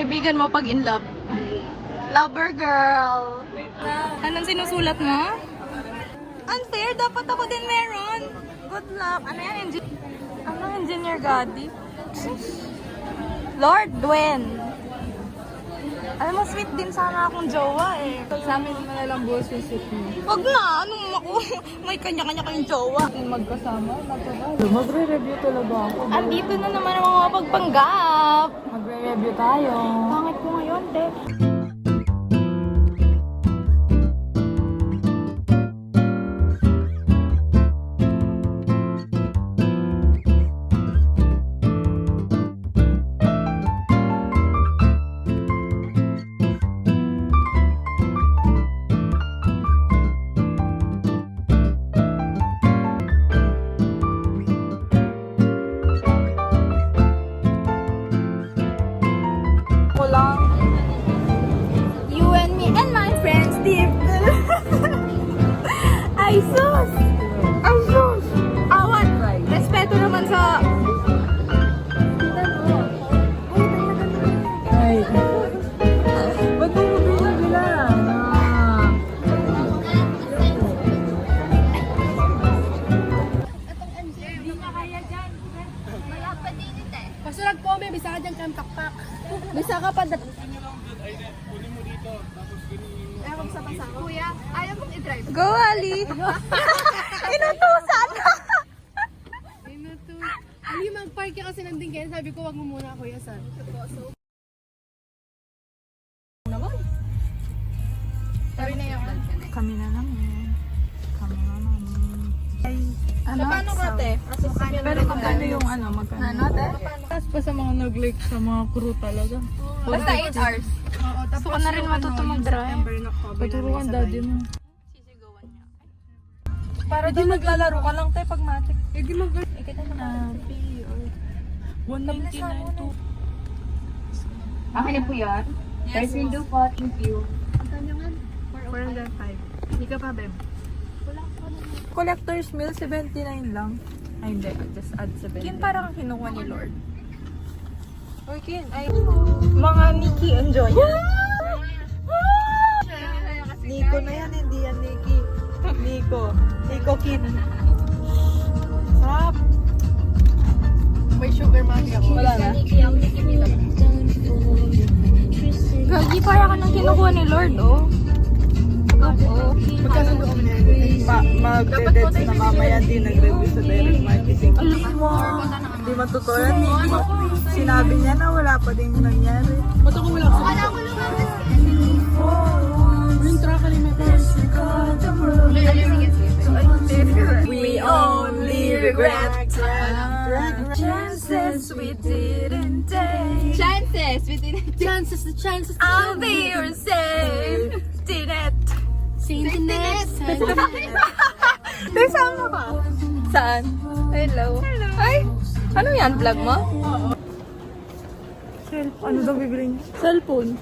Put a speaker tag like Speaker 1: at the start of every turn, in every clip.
Speaker 1: kaibigan mo pag in love? Lover girl. Anong sinusulat mo? Unfair, dapat ako din meron. Good luck. Ano yan? Ano engineer Gadi? Lord Dwen. Alam mo, sweet din sana akong jowa eh.
Speaker 2: Sa amin naman na lang buhos yung suit mo.
Speaker 1: Wag na, anong ako? May kanya-kanya kayong jowa.
Speaker 2: Kung magkasama, magkasama. Magre-review talaga ako.
Speaker 1: Andito na naman ang mga pagpanggap.
Speaker 2: Magre-review tayo.
Speaker 1: Pangit ko ngayon, te. You and me and my friends deep. Ay sus! Ay sus! Awat! Respeto naman sa...
Speaker 2: Ay. Ba't mo bilang-bilang?
Speaker 3: Pasurag po, may bisa ka dyan kayong takpak. Bisa ka pa. Ayaw ko sa pasang. Kuya, ayaw mong i-drive.
Speaker 1: Go, Ali! Inutusan!
Speaker 3: Ali, mag-park ka kasi nandun kayo. Sabi ko, wag mo muna, Kuya San. Sabi na yung
Speaker 1: Kami na lang eh. Kami na lang. Ay, ano?
Speaker 3: paano ka, te?
Speaker 1: Pero magkano yung ano? Magkano? Ano, te?
Speaker 2: Tapos pa sa mga nag-like sa mga crew talaga.
Speaker 1: Basta 8 hours.
Speaker 3: Oo,
Speaker 1: Gusto ko na rin matuto mag-drive.
Speaker 2: Paturuan daddy mo.
Speaker 1: Sisigawan niya.
Speaker 2: Para di maglalaro ka lang tayo pag matik.
Speaker 3: Eh, di mag-
Speaker 1: Ikita mo na.
Speaker 2: 199 to.
Speaker 4: Akin na po yan. First window po, thank you.
Speaker 3: 405. Hindi ka pa, Beb.
Speaker 2: Collector's meal, 79 lang. Ay, hindi. Just add 79.
Speaker 1: Kin parang kinukuha ni Lord.
Speaker 2: Or Kin, ay...
Speaker 1: Mga Nikki, enjoy yan.
Speaker 2: Nico na yan, hindi yan Nikki. Nico. Nico Kin. Sarap.
Speaker 3: May sugar mommy ako.
Speaker 2: Wala na.
Speaker 1: Gagi, parang ka nang kinukuha ni Lord, oh. Oo.
Speaker 3: Magkasundo kami na yun.
Speaker 2: Mag-deads na mamaya din nag-review sa direct marketing. Hindi matutunan. Sinabi niya na wala pa din nangyari.
Speaker 3: Ba't ako wala ko? Yung truck ka rin may
Speaker 1: We only regret chances we didn't take.
Speaker 3: Chances! We didn't... Chances!
Speaker 1: I'll be your safety net.
Speaker 3: Saintiness!
Speaker 1: Tay, sama ka? Saan? Hello. Ay, ano yan? Vlog mo?
Speaker 2: Ano daw bibili niya?
Speaker 1: Cellphone.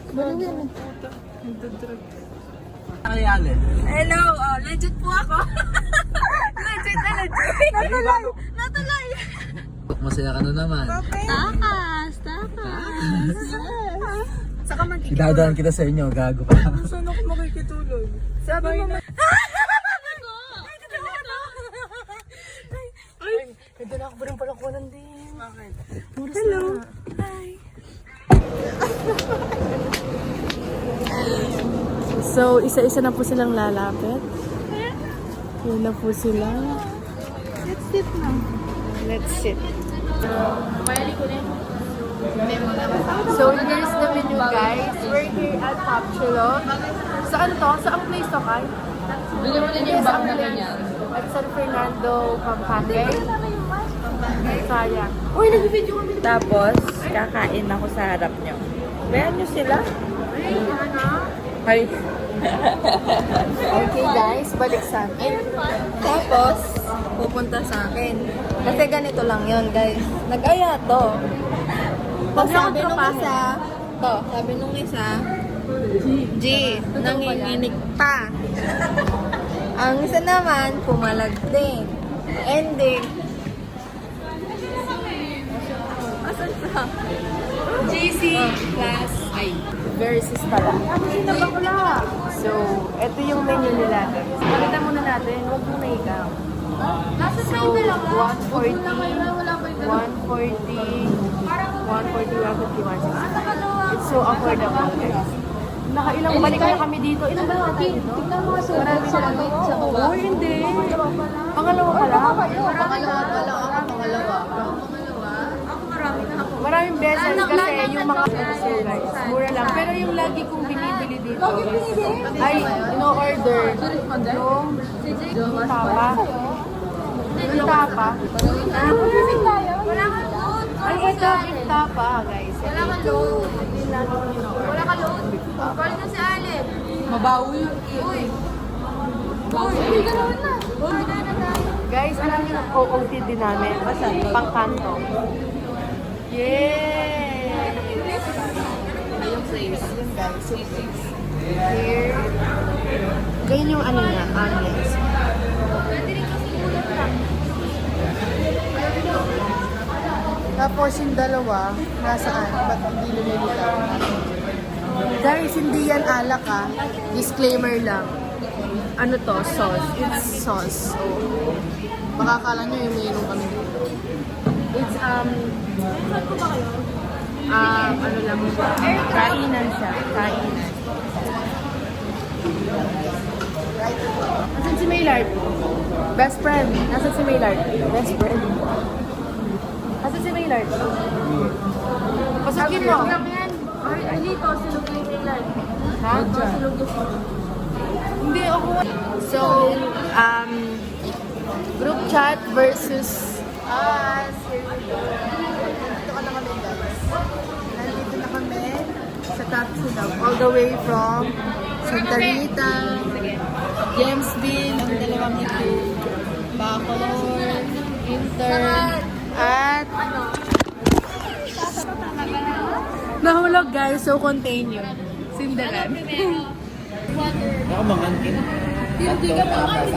Speaker 5: Nangyayari?
Speaker 1: Hello, legit po ako. Legit na legit. Natuloy.
Speaker 5: Masaya ka na naman.
Speaker 1: Takas.
Speaker 3: Saka man,
Speaker 5: Idadaan kita sa inyo, gago ka.
Speaker 2: Saan ako makikitulog?
Speaker 3: sabi mo, ito na ako pa rin pala ko din.
Speaker 2: Bakit?
Speaker 1: Hello. Hi.
Speaker 2: So, isa-isa na po silang lalapit. Yun na po sila.
Speaker 1: Let's sit now.
Speaker 2: Let's sit.
Speaker 3: So, here's the menu, guys. We're here at Capsulo. Saan to? Saan place to, Kai?
Speaker 4: Bili mo din yung bag na ganyan.
Speaker 3: At San Fernando, Pampanga. Sayang. Uy, nag-video kami.
Speaker 2: Tapos, kakain ako sa harap nyo. Bayan nyo sila. Ay.
Speaker 3: Okay, guys. Balik sa akin.
Speaker 1: Tapos, pupunta sa akin. Kasi ganito lang yun, guys. Nag-aya to. Pag sabi nung isa, sabi nung isa, G, nanginginig pa. Ang isa naman, pumalag din. Ending. Asan siya?
Speaker 3: GC plus ay versus pala. Sino bakla? So, ito yung menu nila. Palitan muna natin. Huwag muna ikaw. So, 140, 151. It's so affordable, guys. Nakailang balik na kami dito. Ilang balik na tayo dito? Marami na lang. Oh, hindi. Pangalawa pa lang.
Speaker 1: Pangalawa pa lang ako, pangalawa.
Speaker 3: Maraming beses kasi yung mga guys, mura lang. Pero yung lagi kong binibili dito ay in-order yung tapa. Yung tapa. Ay, ito yung tapa, guys. Wala ka load. Wala ka load. Call na si Alep.
Speaker 2: Mabawi yun.
Speaker 3: Uy. Guys, alam niyo ang OOTD namin? Pangkanto. Yay!
Speaker 1: Yung place. Yun guys, yung place.
Speaker 3: Here. Ganyan yung ano niya, onions.
Speaker 1: Tapos yung dalawa, nasaan? Ba't hindi lumilitaw?
Speaker 3: Guys, hindi yan alak ah. Disclaimer lang. Ano to? Sauce. It's sauce. So,
Speaker 1: Makakala nyo yung mayroon kami dito.
Speaker 3: it's ano lang siya. Kainan siya. Kainan. Nasaan si Maylard? Best friend. Nasaan si Maylard? Best friend. Nasaan si Maylard? Pasukin mo. Ay, dito. Silog yung Maylard. Ha? Silog yung Hindi ako. So, group chat versus us.
Speaker 1: Nandito ka na kami guys. Nandito na kami sa taxi daw. All the way from Santa Rita, Jamesville, ang dalawang ito, Bacolod, Inter, at
Speaker 3: Nahulog guys, so continue. Sindalan.
Speaker 5: Baka mangangkin.
Speaker 3: Hindi ka makain.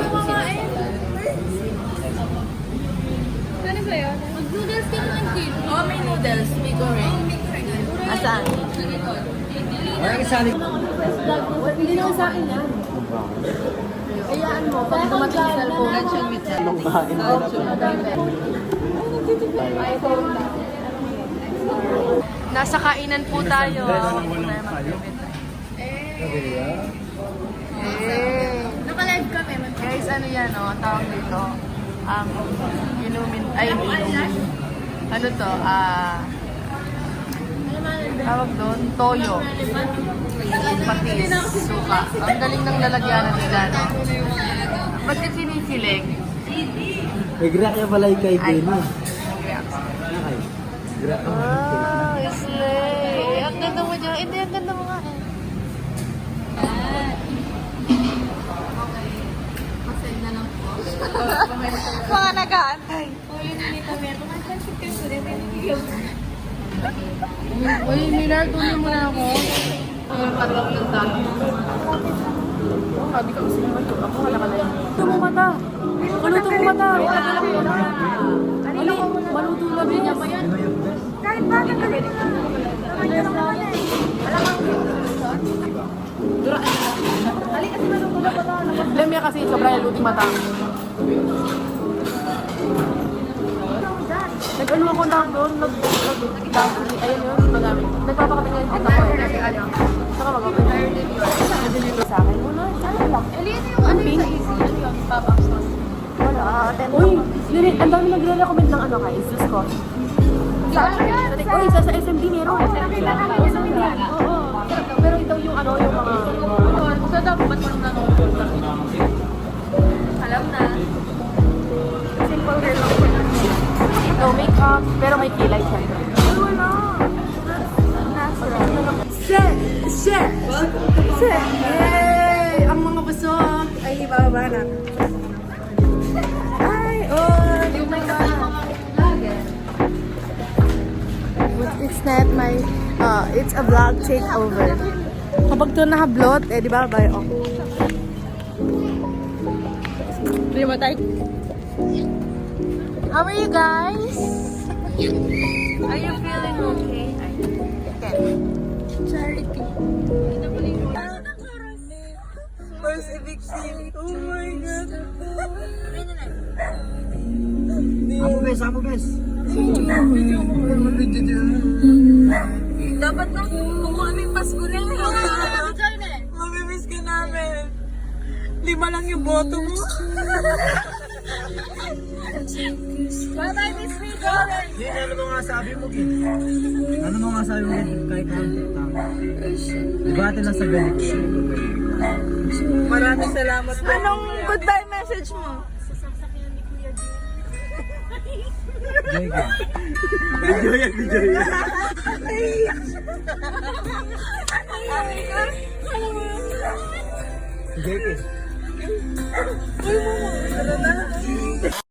Speaker 3: Ano ba yun? Mag-noodles ka naman, Kim.
Speaker 1: oh, may noodles, may goreng. Asaan?
Speaker 5: Ay, isali.
Speaker 3: Hindi naman sa akin yan.
Speaker 1: Ayaan mo, pag dumating sa cellphone, luncheon with them.
Speaker 5: Anong kain na
Speaker 3: Nasa kainan po tayo.
Speaker 1: Naka-live kami.
Speaker 3: Guys, ano yan, oh, tawag dito. Inumin, ay, inumin. Ano to, tawag doon, toyo. Patis, suka. Ang galing ng lalagyanan nila, no? Ba't ka sinisilig?
Speaker 5: Nag-react niya pala yung kay Kenny. Ay. Nag-react niya.
Speaker 3: Ah, slay. Ang ganda mo dyan. Hindi, ang ganda mo nga eh.
Speaker 1: Mga nag-aantay.
Speaker 3: Uy, Miller, tuloy mo na ako. Ang katlong ng dami. Sabi ka kasi naman ito. Ako, wala ka na yun. Maluto mo mata. Maluto mo mata. Ali, maluto na din niya pa yan.
Speaker 1: Kahit ba, nagalit ka.
Speaker 3: Lemya kasi sobra yung luting mata. Nag-ano ako na doon, ayun yun, magamit. Nagpapakatingin yung kita ko eh. Saka mag-okay. Nag-deliver sa akin. Muna, sana lang.
Speaker 1: Ano yung sa easy? Ano yun? Babang sauce?
Speaker 3: Wala, uy, ang dami nagre-recommend ng ano guys, Diyos ko. Uy, sa SMD meron. Oo. Pero ito yung ano, yung mga...
Speaker 1: So, dapat mo nung nanonood kami. Alam na.
Speaker 3: Simple hair lang po. No makeup, pero may kilay siya.
Speaker 1: Wala. Natural.
Speaker 3: Shit! Yay! Ang mga baso ay ibaba na. Ay, oh!
Speaker 1: Yung may vlogger.
Speaker 3: It's not my, it's a vlog takeover. Kapag ito nakablot, eh di ba, bay, oh. Hindi mo tayo. How are you guys? Are you feeling okay?
Speaker 1: Charity.
Speaker 2: First eviction. Oh my God.
Speaker 5: Ako, bes.
Speaker 1: Dapat na kumuha kami Pasko na yun.
Speaker 2: Mamimiss ka namin. 5 lang yung boto mo.
Speaker 1: Bye-bye, Miss Rico.
Speaker 5: Hindi, ano mo nga sabi mo, Gin? Ano mo nga sabi mo, Gin? Kahit debate lang sa galit.
Speaker 2: Maraming salamat po.
Speaker 1: Anong goodbye message mo?
Speaker 5: Enjoy ka. Enjoy yan, enjoy yan. Enjoy ka.
Speaker 2: Uy, mama. Tara na.